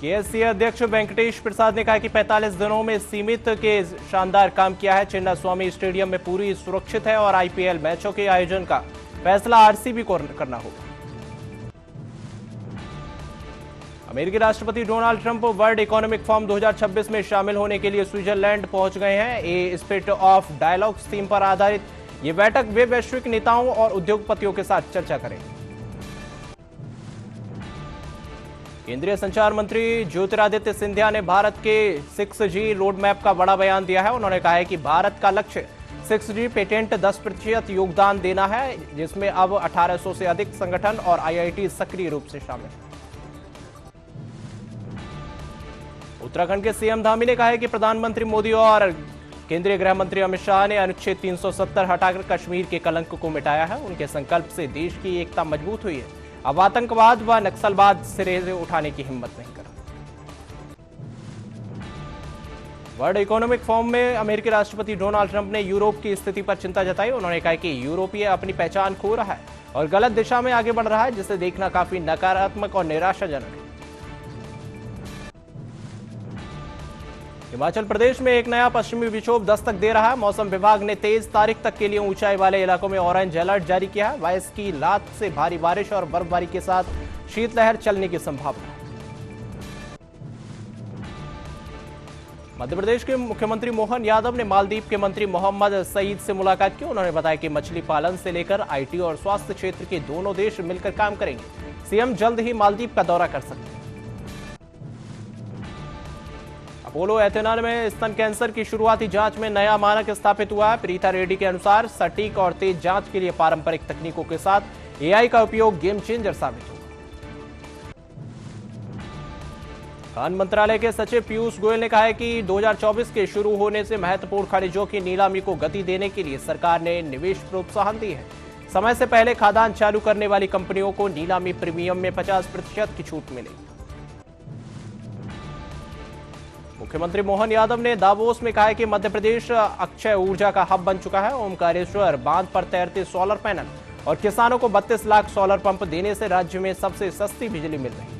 KSCA अध्यक्ष वेंकटेश प्रसाद ने कहा कि 45 दिनों में सीमित के शानदार काम किया है। चिन्नास्वामी स्टेडियम में पूरी सुरक्षित है और आईपीएल मैचों के आयोजन का फैसला आरसीबी को करना होगा। अमेरिकी राष्ट्रपति Donald Trump world economic forum 2026 में शामिल होने के लिए स्विट्जरलैंड पहुंच गए हैं। A spirit of dialogues theme पर आधारित ये बैठक वे वैश्विक नेताओं और उद्योगपतियों के साथ चर्चा करेंगे। केंद्रीय संचार मंत्री ज्योतिरादित्य सिंधिया ने भारत के 6G रोड मैप का बड़ा बयान दिया है। उन्होंने कहा है कि भारत का लक्ष्य 6G पेटेंट 10% योगदान देना है, जिसमें अब 1800 से अधिक संगठन और आईआईटी सक्रिय रूप से शामिल हैं। उत्तराखंड के सीएम धामी ने कहा है कि प्रधानमंत्री मोदी और केंद्रीय गृह मंत्री अमित शाह ने अनुच्छेद 370 हटाकर कश्मीर के कलंक को मिटाया है। उनके संकल्प से देश की एकता मजबूत हुई है। अब आतंकवाद व नक्सलवाद सिरे से उठाने की हिम्मत नहीं कर। वर्ल्ड इकोनॉमिक फोरम में अमेरिकी राष्ट्रपति डोनाल्ड ट्रंप ने यूरोप की स्थिति पर चिंता जताई। उन्होंने कहा कि यूरोपीय अपनी पहचान खो रहा है और गलत दिशा में आगे बढ़ रहा है, जिसे देखना काफी नकारात्मक और निराशाजनक है। हिमाचल प्रदेश में एक नया पश्चिमी विक्षोभ दस्तक दे रहा है। मौसम विभाग ने 23 तारीख तक के लिए ऊंचाई वाले इलाकों में ऑरेंज अलर्ट जारी किया है। 22 की रात से भारी बारिश और बर्फबारी के साथ शीतलहर चलने की संभावना है। मध्य प्रदेश के मुख्यमंत्री मोहन यादव ने मालदीव के मंत्री मोहम्मद सईद से मुलाकात की। उन्होंने बताया कि मछली पालन से लेकर आईटी और स्वास्थ्य क्षेत्र के दोनों देश मिलकर काम करेंगे। सीएम जल्द ही मालदीव का दौरा कर सकते हैं। अपोलो एथेनॉल में स्तन कैंसर की शुरुआती जांच में नया मानक स्थापित हुआ है। प्रीता रेड्डी के अनुसार सटीक और तेज जांच के लिए पारंपरिक तकनीकों के साथ एआई का उपयोग गेम चेंजर साबित होगा। खान मंत्रालय के सचिव पीयूष गोयल ने कहा है कि 2024 के शुरू होने से महत्वपूर्ण खनिजों की नीलामी को गति देने के लिए सरकार ने निवेश प्रोत्साहन दी है। समय से पहले खादान चालू करने वाली कंपनियों को नीलामी प्रीमियम में 50% की छूट मिलेगी। मुख्यमंत्री मोहन यादव ने दावोस में कहा है कि मध्य प्रदेश अक्षय ऊर्जा का हब बन चुका है। ओमकारेश्वर बांध पर तैरते सोलर पैनल और किसानों को 32 लाख सोलर पंप देने से राज्य में सबसे सस्ती बिजली मिल रही है।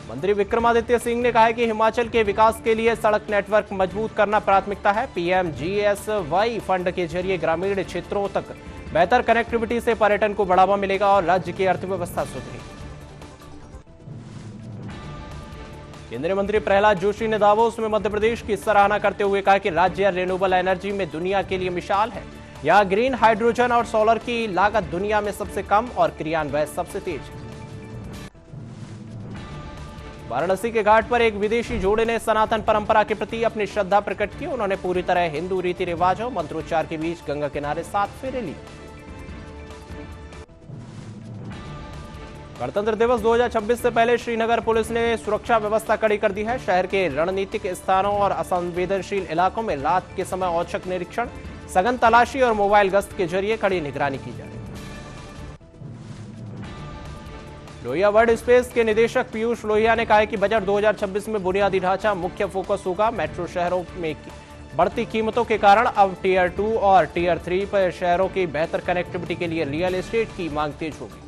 मंत्री विक्रमादित्य सिंह ने कहा है कि हिमाचल के विकास के लिए सड़क नेटवर्क मजबूत करना प्राथमिकता है। पीएमजीएसवाई फंड के जरिए ग्रामीण क्षेत्रों तक बेहतर कनेक्टिविटी से पर्यटन को बढ़ावा मिलेगा और राज्य की अर्थव्यवस्था सुधरेगी। केंद्रीय मंत्री प्रहलाद जोशी ने दावोस में मध्य प्रदेश की सराहना करते हुए कहा कि राज्य रिन्यूएबल एनर्जी में दुनिया के लिए मिसाल है। यहां ग्रीन हाइड्रोजन और सोलर की लागत दुनिया में सबसे कम और क्रियान्वयन सबसे तेज है। वाराणसी के घाट पर एक विदेशी जोड़े ने सनातन परंपरा के प्रति अपनी श्रद्धा प्रकट की। उन्होंने पूरी तरह हिंदू रीति रिवाजों मंत्रोच्चार के बीच गंगा किनारे 7 फेरे लिए। गणतंत्र दिवस 2026 से पहले श्रीनगर पुलिस ने सुरक्षा व्यवस्था कड़ी कर दी है। शहर के रणनीतिक स्थानों और असंवेदनशील इलाकों में रात के समय औचक निरीक्षण, सघन तलाशी और मोबाइल गश्त के जरिए कड़ी निगरानी की जा रही है। लोहिया वर्ल्ड स्पेस के निदेशक पीयूष लोहिया ने कहा है कि बजट 2026 में बुनियादी ढांचा मुख्य फोकस होगा। मेट्रो शहरों में बढ़ती कीमतों के कारण अब टियर 2 और टियर 3 पर शहरों की बेहतर कनेक्टिविटी के लिए रियल एस्टेट की मांग तेज होगी।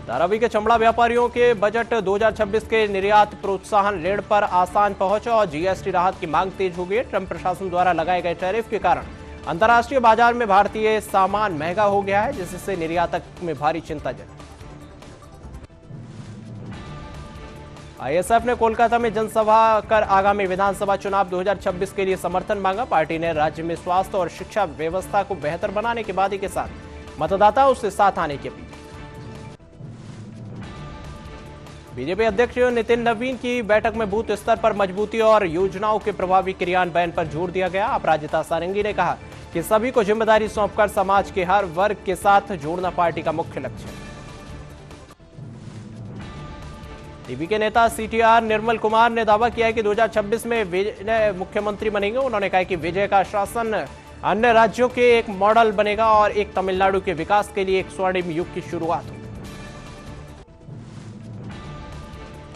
धारावी के चमड़ा व्यापारियों के बजट 2026 के निर्यात प्रोत्साहन ऋण पर आसान पहुंच और जीएसटी राहत की मांग तेज हो गई। ट्रंप प्रशासन द्वारा लगाए गए टैरिफ के कारण अंतर्राष्ट्रीय बाजार में भारतीय सामान महंगा हो गया है, जिससे निर्यातक में भारी चिंता जताई। आईएसएफ ने कोलकाता में जनसभा कर आगामी विधानसभा चुनाव 2026 के लिए समर्थन मांगा। पार्टी ने राज्य में स्वास्थ्य और शिक्षा व्यवस्था को बेहतर बनाने के वादे के साथ मतदाताओं से साथ आने की अपील। बीजेपी अध्यक्ष नितिन नवीन की बैठक में बूथ स्तर पर मजबूती और योजनाओं के प्रभावी क्रियान्वयन पर जोर दिया गया। अपराजिता सारंगी ने कहा कि सभी को जिम्मेदारी सौंपकर समाज के हर वर्ग के साथ जोड़ना पार्टी का मुख्य लक्ष्य है। टीवी के नेता सीटीआर निर्मल कुमार ने दावा किया है कि 2026 में विजय मुख्यमंत्री बनेंगे। उन्होंने कहा कि विजय का शासन अन्य राज्यों के एक मॉडल बनेगा और एक तमिलनाडु के विकास के लिए एक स्वर्णिम युग की शुरुआत होगी।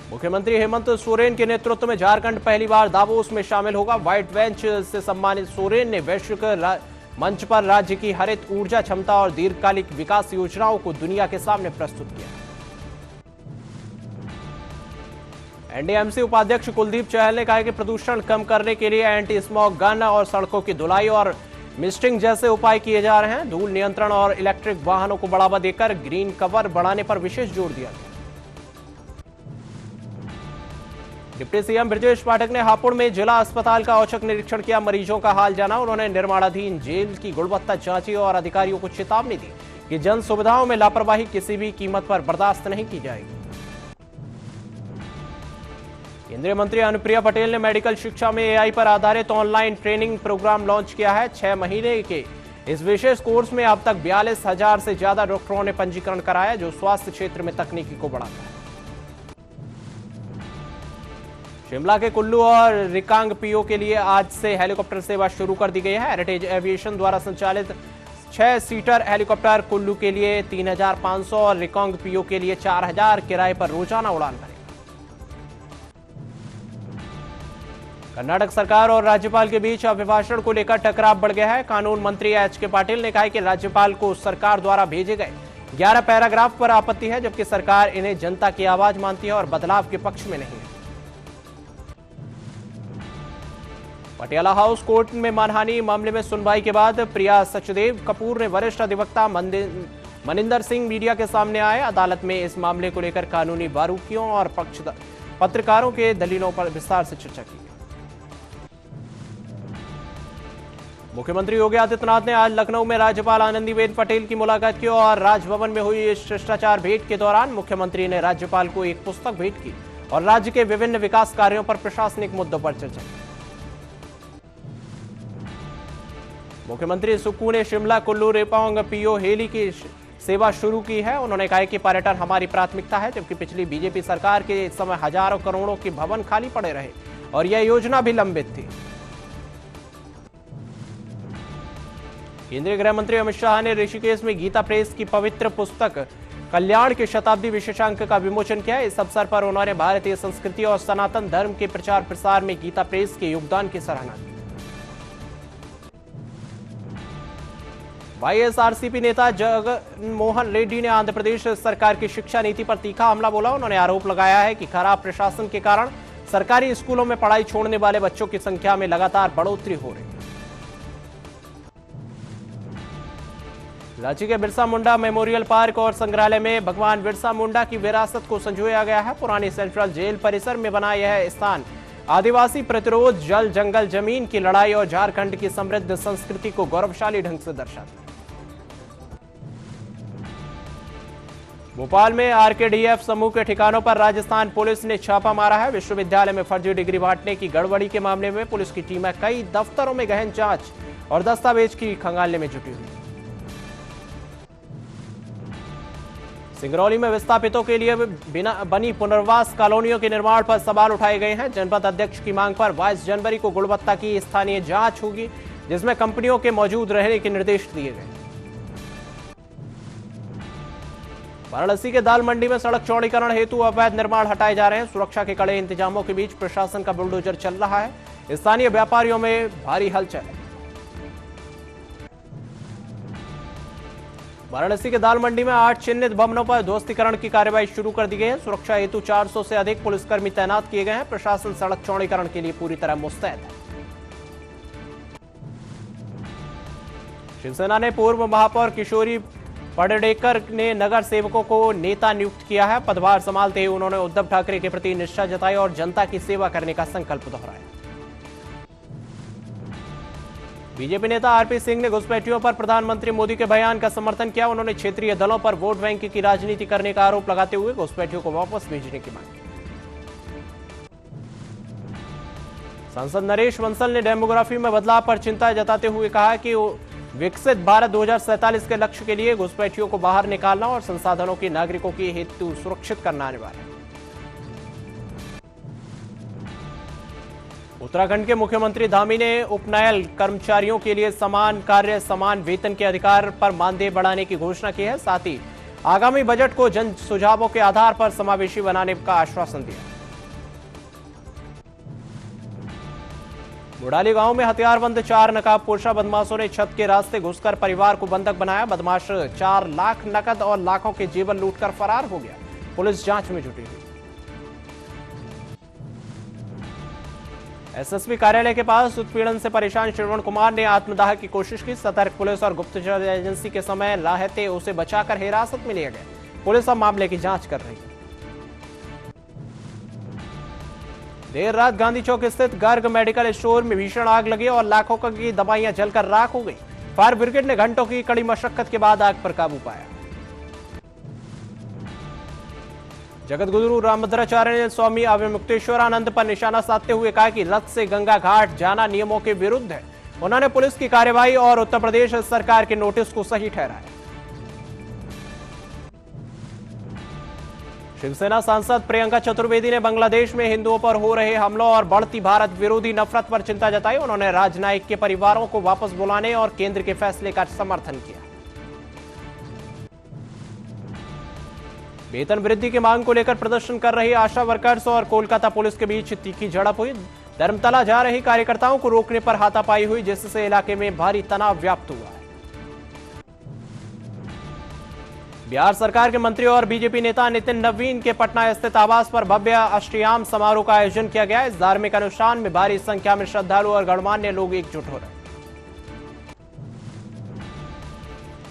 मुख्यमंत्री हेमंत सोरेन के नेतृत्व में झारखंड पहली बार दावोस में शामिल होगा। व्हाइट बेंच से सम्मानित सोरेन ने वैश्विक मंच पर राज्य की हरित ऊर्जा क्षमता और दीर्घकालिक विकास योजनाओं को दुनिया के सामने प्रस्तुत किया। एनडीएमसी उपाध्यक्ष कुलदीप चहल ने कहा कि प्रदूषण कम करने के लिए एंटी स्मॉग गन और सड़कों की धुलाई और मिस्टिंग जैसे उपाय किए जा रहे हैं। धूल नियंत्रण और इलेक्ट्रिक वाहनों को बढ़ावा देकर ग्रीन कवर बढ़ाने पर विशेष जोर दिया गया। डिप्टी सीएम ब्रजेश पाठक ने हापुड़ में जिला अस्पताल का औचक निरीक्षण किया, मरीजों का हाल जाना। उन्होंने निर्माणाधीन जेल की गुणवत्ता जांची और अधिकारियों को चेतावनी दी कि जन सुविधाओं में लापरवाही किसी भी कीमत पर बर्दाश्त नहीं की जाएगी। केंद्रीय मंत्री अनुप्रिया पटेल ने मेडिकल शिक्षा में एआई पर आधारित ऑनलाइन ट्रेनिंग प्रोग्राम लॉन्च किया है। 6 महीने के इस विशेष कोर्स में अब तक 42,000 से ज्यादा डॉक्टरों ने पंजीकरण कराया, जो स्वास्थ्य क्षेत्र में तकनीकी को बढ़ाता है। शिमला के कुल्लू और रिकांगपिओ के लिए आज से हेलीकॉप्टर सेवा शुरू कर दी गई है। हेरिटेज एविएशन द्वारा संचालित 6 सीटर हेलीकॉप्टर कुल्लू के लिए 3,500 और रिकांगपिओ के लिए 4,000 किराए पर रोजाना उड़ान भरेगा। कर्नाटक सरकार और राज्यपाल के बीच अभिभाषण को लेकर टकराव बढ़ गया है। कानून मंत्री एच.के. पाटिल ने कहा है कि राज्यपाल को सरकार द्वारा भेजे गए 11 पैराग्राफ पर आपत्ति है, जबकि सरकार इन्हें जनता की आवाज मानती है और बदलाव के पक्ष में नहीं है। पटियाला हाउस कोर्ट में मानहानि मामले में सुनवाई के बाद प्रिया सचदेव कपूर ने वरिष्ठ अधिवक्ता मनिंदर सिंह मीडिया के सामने आए। अदालत में इस मामले को लेकर कानूनी बारीकियों और पत्रकारों के दलीलों पर विस्तार से चर्चा की। मुख्यमंत्री योगी आदित्यनाथ ने आज लखनऊ में राज्यपाल आनंदीबेन पटेल की मुलाकात की और राजभवन में हुई इस शिष्टाचार भेंट के दौरान मुख्यमंत्री ने राज्यपाल को एक पुस्तक भेंट की और राज्य के विभिन्न विकास कार्यों पर प्रशासनिक मुद्दों पर चर्चा की। मुख्यमंत्री सुक्खू ने शिमला कुल्लू रेपांग पीओ हेली की सेवा शुरू की है। उन्होंने कहा कि पर्यटन हमारी प्राथमिकता है, जबकि पिछली बीजेपी सरकार के इस समय हजारों करोड़ों के भवन खाली पड़े रहे और यह योजना भी लंबित थी। केंद्रीय गृह मंत्री अमित शाह ने ऋषिकेश में गीता प्रेस की पवित्र पुस्तक कल्याण के शताब्दी विशेषांक का विमोचन किया। इस अवसर पर उन्होंने भारतीय संस्कृति और सनातन धर्म के प्रचार प्रसार में गीता प्रेस के योगदान की सराहना की। वाईएसआरसीपी नेता जगनमोहन रेड्डी ने आंध्र प्रदेश सरकार की शिक्षा नीति पर तीखा हमला बोला। उन्होंने आरोप लगाया है कि खराब प्रशासन के कारण सरकारी स्कूलों में पढ़ाई छोड़ने वाले बच्चों की संख्या में लगातार बढ़ोतरी हो रही है। रांची के बिरसा मुंडा मेमोरियल पार्क और संग्रहालय में भगवान बिरसा मुंडा की विरासत को संजोया गया है। पुरानी सेंट्रल जेल परिसर में बना यह स्थान आदिवासी प्रतिरोध, जल जंगल जमीन की लड़ाई और झारखंड की समृद्ध संस्कृति को गौरवशाली ढंग से दर्शाता है। भोपाल में आरकेडीएफ समूह के ठिकानों पर राजस्थान पुलिस ने छापा मारा है। विश्वविद्यालय में फर्जी डिग्री बांटने की गड़बड़ी के मामले में पुलिस की टीमें कई दफ्तरों में गहन जांच और दस्तावेज की खंगालने में जुटी हुई। सिंगरौली में विस्थापितों के लिए बनी पुनर्वास कॉलोनियों के निर्माण पर सवाल उठाए गए हैं। जनपद अध्यक्ष की मांग पर 22 जनवरी को गुणवत्ता की स्थानीय जांच होगी, जिसमें कंपनियों के मौजूद रहने के निर्देश दिए गए। वाराणसी के दाल मंडी में सड़क चौड़ीकरण हेतु अवैध निर्माण हटाए जा रहे हैं। सुरक्षा के कड़े इंतजामों के बीच प्रशासन का बुलडोजर चल रहा है। स्थानीय व्यापारियों में भारी हलचल। वाराणसी के दाल मंडी में 8 चिन्हित भवनों पर ध्वस्तीकरण की कार्रवाई शुरू कर दी गई है। सुरक्षा हेतु 400 से अधिक पुलिसकर्मी तैनात किए गए हैं। प्रशासन सड़क चौड़ीकरण के लिए पूरी तरह मुस्तैद है। शिवसेना ने पूर्व महापौर किशोरी पडड़ेकर ने नगर सेवकों को नेता नियुक्त किया है। पदभार संभालते ही उन्होंने उद्धव ठाकरे के प्रति निष्ठा जताई और जनता की सेवा करने का संकल्प दोहराया। बीजेपी नेता आरपी सिंह ने घुसपैठियों पर प्रधानमंत्री मोदी के बयान का समर्थन किया। उन्होंने क्षेत्रीय दलों पर वोट बैंक की राजनीति करने का आरोप लगाते हुए घुसपैठियों को वापस भेजने की मांग की। सांसद नरेश बंसल ने डेमोग्राफी में बदलाव पर चिंता जताते हुए कहा कि विकसित भारत 2047 के लक्ष्य के लिए घुसपैठियों को बाहर निकालना और संसाधनों की नागरिकों की हेतु सुरक्षित करना अनिवार्य है। उत्तराखंड के मुख्यमंत्री धामी ने उपनयन कर्मचारियों के लिए समान कार्य समान वेतन के अधिकार पर मानदेय बढ़ाने की घोषणा की है। साथ ही आगामी बजट को जन सुझावों के आधार पर समावेशी बनाने का आश्वासन दिया। बुढ़ाली गांव में हथियारबंद 4 नकाबपोशा बदमाशों ने छत के रास्ते घुसकर परिवार को बंधक बनाया। बदमाश 4 लाख नकद और लाखों के जेवर लूटकर फरार हो गया। पुलिस जांच में जुटी हुई। एसएसपी कार्यालय के पास उत्पीड़न से परेशान श्रवण कुमार ने आत्मदाह की कोशिश की। सतर्क पुलिस और गुप्तचर एजेंसी के समय रहते उसे बचाकर हिरासत में लिया गया। पुलिस अब मामले की जांच कर रही है। देर रात गांधी चौक स्थित गर्ग मेडिकल स्टोर में भीषण आग लगी और लाखों की दवाइयां जलकर राख हो गई। फायर ब्रिगेड ने घंटों की कड़ी मशक्कत के बाद आग पर काबू पाया। जगतगुरु रामभद्राचार्य ने स्वामी अवमुक्तेश्वरानंद पर निशाना साधते हुए कहा कि रथ से गंगा घाट जाना नियमों के विरुद्ध है। उन्होंने पुलिस की कार्रवाई और उत्तर प्रदेश सरकार के नोटिस को सही ठहराया। शिवसेना सांसद प्रियंका चतुर्वेदी ने बांग्लादेश में हिंदुओं पर हो रहे हमलों और बढ़ती भारत विरोधी नफरत पर चिंता जताई। उन्होंने राजनायक के परिवारों को वापस बुलाने और केंद्र के फैसले का समर्थन किया। वेतन वृद्धि की मांग को लेकर प्रदर्शन कर रही आशा वर्कर्स और कोलकाता पुलिस के बीच तीखी झड़प हुई। धर्मतला जा रही कार्यकर्ताओं को रोकने पर हाथापाई हुई, जिससे इलाके में भारी तनाव व्याप्त हुआ है। बिहार सरकार के मंत्री और बीजेपी नेता नितिन नवीन के पटना स्थित आवास पर भव्य अष्टयाम समारोह का आयोजन किया गया। इस धार्मिक अनुष्ठान में भारी संख्या में श्रद्धालु और गणमान्य लोग एकजुट हो रहे।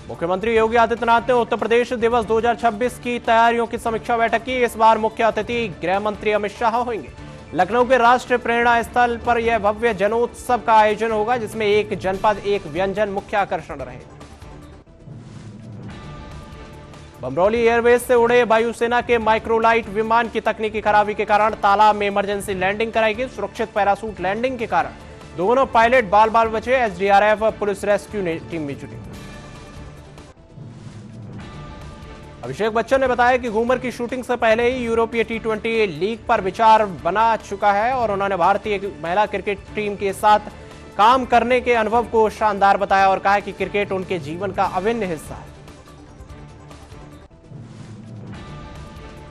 मुख्यमंत्री योगी आदित्यनाथ ने उत्तर प्रदेश दिवस 2026 की तैयारियों की समीक्षा बैठक की। इस बार मुख्य अतिथि गृह मंत्री अमित शाह होंगे। लखनऊ के राष्ट्रीय प्रेरणा स्थल पर यह भव्य जनोत्सव का आयोजन होगा, जिसमें एक जनपद एक व्यंजन मुख्य आकर्षण रहेगा। बमरौली एयरवेज से उड़े वायुसेना के माइक्रोलाइट विमान की तकनीकी खराबी के कारण तालाब में इमरजेंसी लैंडिंग कराई गई। सुरक्षित पैरासूट लैंडिंग के कारण दोनों पायलट बाल बाल बचे। एसडीआरएफ पुलिस रेस्क्यू टीम में जुटी। अभिषेक बच्चन ने बताया कि घूमर की शूटिंग से पहले ही यूरोपीय T20 लीग पर विचार बना चुका है और उन्होंने भारतीय महिला क्रिकेट टीम के साथ काम करने के अनुभव को शानदार बताया और कहा कि क्रिकेट उनके जीवन का अभिन्न हिस्सा है।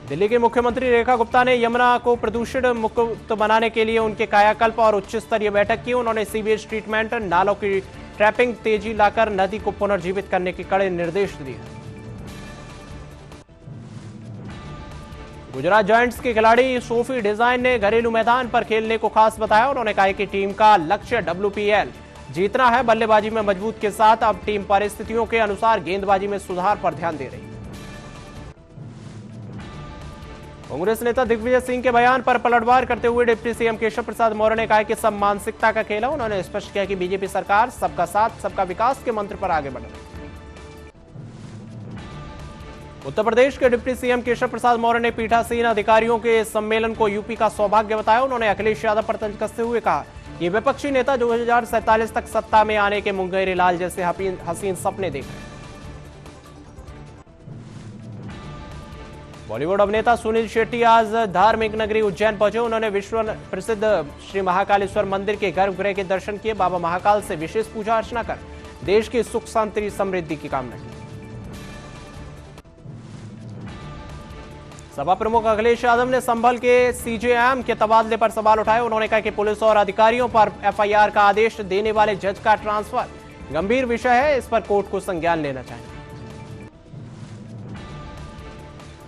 दिल्ली के मुख्यमंत्री रेखा गुप्ता ने यमुना को प्रदूषण मुक्त बनाने के लिए उनके कायाकल्प और उच्च स्तरीय बैठक की। उन्होंने सीवेज ट्रीटमेंट, नालों की ट्रैपिंग तेजी लाकर नदी को पुनर्जीवित करने के कड़े निर्देश दिए। गुजरात जायंट्स के खिलाड़ी सोफी डिजाइन ने घरेलू मैदान पर खेलने को खास बताया। उन्होंने कहा कि टीम का लक्ष्य WPL जीतना है। बल्लेबाजी में मजबूत के साथ अब टीम परिस्थितियों के अनुसार गेंदबाजी में सुधार पर ध्यान दे रही है। कांग्रेस नेता दिग्विजय सिंह के बयान पर पलटवार करते हुए डिप्टी सीएम केशव प्रसाद मौर्य ने कहा कि सब मानसिकता का खेल है। उन्होंने स्पष्ट किया कि बीजेपी सरकार सबका साथ सबका विकास के मंत्र पर आगे बढ़ रही है। उत्तर प्रदेश के डिप्टी सीएम केशव प्रसाद मौर्य ने पीठासीन अधिकारियों के सम्मेलन को यूपी का सौभाग्य बताया। उन्होंने अखिलेश यादव पर तंज कसते हुए कहा कि विपक्षी नेता 2047 तक सत्ता में आने के मुंगेरी लाल जैसे हसीन सपने देख रहे हैं। बॉलीवुड अभिनेता सुनील शेट्टी आज धार्मिक नगरी उज्जैन पहुंचे। उन्होंने विश्व प्रसिद्ध श्री महाकालेश्वर मंदिर के गर्भगृह के दर्शन किए। बाबा महाकाल से विशेष पूजा अर्चना कर देश की सुख शांति समृद्धि की कामना की। सपा प्रमुख अखिलेश यादव ने संभल के CJM के तबादले पर सवाल उठाए। उन्होंने कहा कि पुलिस और अधिकारियों पर FIR का आदेश देने वाले जज का ट्रांसफर गंभीर विषय है, इस पर कोर्ट को संज्ञान लेना चाहिए।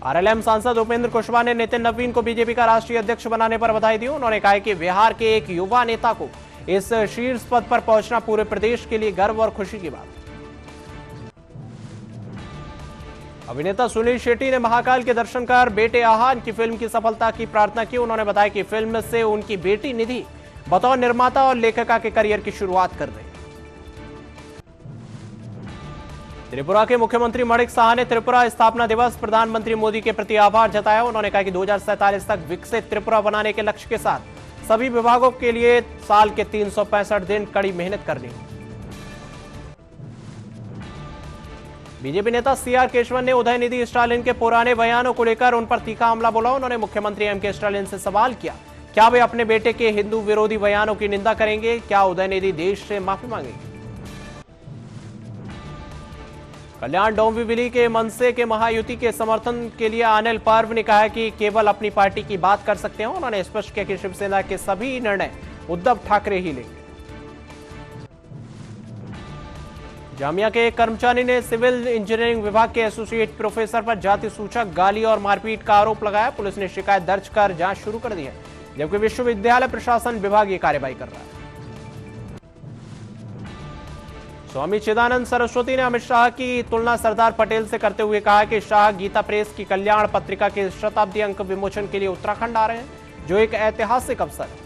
RLM सांसद उपेंद्र कुशवाहा ने नितिन नवीन को बीजेपी का राष्ट्रीय अध्यक्ष बनाने पर बधाई दी। उन्होंने कहा कि बिहार के एक युवा नेता को इस शीर्ष पद पर पहुंचना पूरे प्रदेश के लिए गर्व और खुशी की बात है। अभिनेता सुनील शेट्टी ने महाकाल के दर्शन कर बेटे आहान की फिल्म की सफलता की प्रार्थना की। उन्होंने बताया कि फिल्म से उनकी बेटी निधि बतौर निर्माता और लेखिका के करियर की शुरुआत कर रही। त्रिपुरा के मुख्यमंत्री माणिक साहा ने त्रिपुरा स्थापना दिवस प्रधानमंत्री मोदी के प्रति आभार जताया। उन्होंने कहा कि 2047 तक विकसित त्रिपुरा बनाने के लक्ष्य के साथ सभी विभागों के लिए साल के 365 दिन कड़ी मेहनत करनी होगी। बीजेपी नेता CR केशवन ने उदयनिधि स्टालिन के पुराने बयानों को लेकर उन पर तीखा हमला बोला। उन्होंने मुख्यमंत्री M.K. स्टालिन से सवाल किया, क्या वे अपने बेटे के हिंदू विरोधी बयानों की निंदा करेंगे? क्या उदयनिधि देश से माफी मांगेंगे? कल्याण डोंबिवली के मनसे के महायुति के समर्थन के लिए अनिल पर्व ने कहा कि केवल अपनी पार्टी की बात कर सकते हैं। उन्होंने स्पष्ट किया कि शिवसेना के सभी निर्णय उद्धव ठाकरे ही लेंगे। जामिया के एक कर्मचारी ने सिविल इंजीनियरिंग विभाग के एसोसिएट प्रोफेसर पर जाति सूचक गाली और मारपीट का आरोप लगाया। पुलिस ने शिकायत दर्ज कर जांच शुरू कर दी है, जबकि विश्वविद्यालय प्रशासन विभाग ये कार्रवाई कर रहा है। स्वामी चिदानंद सरस्वती ने अमित शाह की तुलना सरदार पटेल से करते हुए कहा कि शाह गीता प्रेस की कल्याण पत्रिका के शताब्दी अंक विमोचन के लिए उत्तराखंड आ रहे हैं, जो एक ऐतिहासिक अवसर है।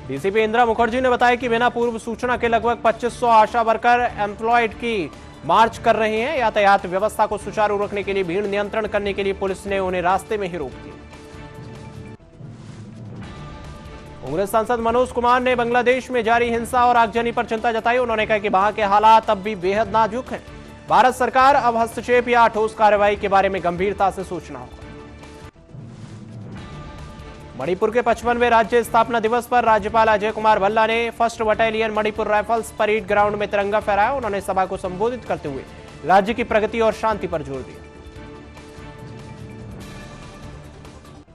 डीसीपी इंदिरा मुखर्जी ने बताया कि बिना पूर्व सूचना के लगभग 2500 आशा वर्कर एम्प्लॉयड की मार्च कर रहे हैं। यातायात व्यवस्था को सुचारू रखने के लिए भीड़ नियंत्रण करने के लिए पुलिस ने उन्हें रास्ते में ही रोक दिया। कांग्रेस सांसद मनोज कुमार ने बांग्लादेश में जारी हिंसा और आगजनी पर चिंता जताई। उन्होंने कहा कि वहां के हालात अब भी बेहद नाजुक हैं। भारत सरकार अब हस्तक्षेप या ठोस कार्रवाई के बारे में गंभीरता से सोचना होगा। मणिपुर के 55वें राज्य स्थापना दिवस पर राज्यपाल अजय कुमार भल्ला ने 1st battalion Manipur rifles parade ground में तिरंगा फहराया। उन्होंने सभा को संबोधित करते हुए राज्य की प्रगति और शांति पर जोर दिया।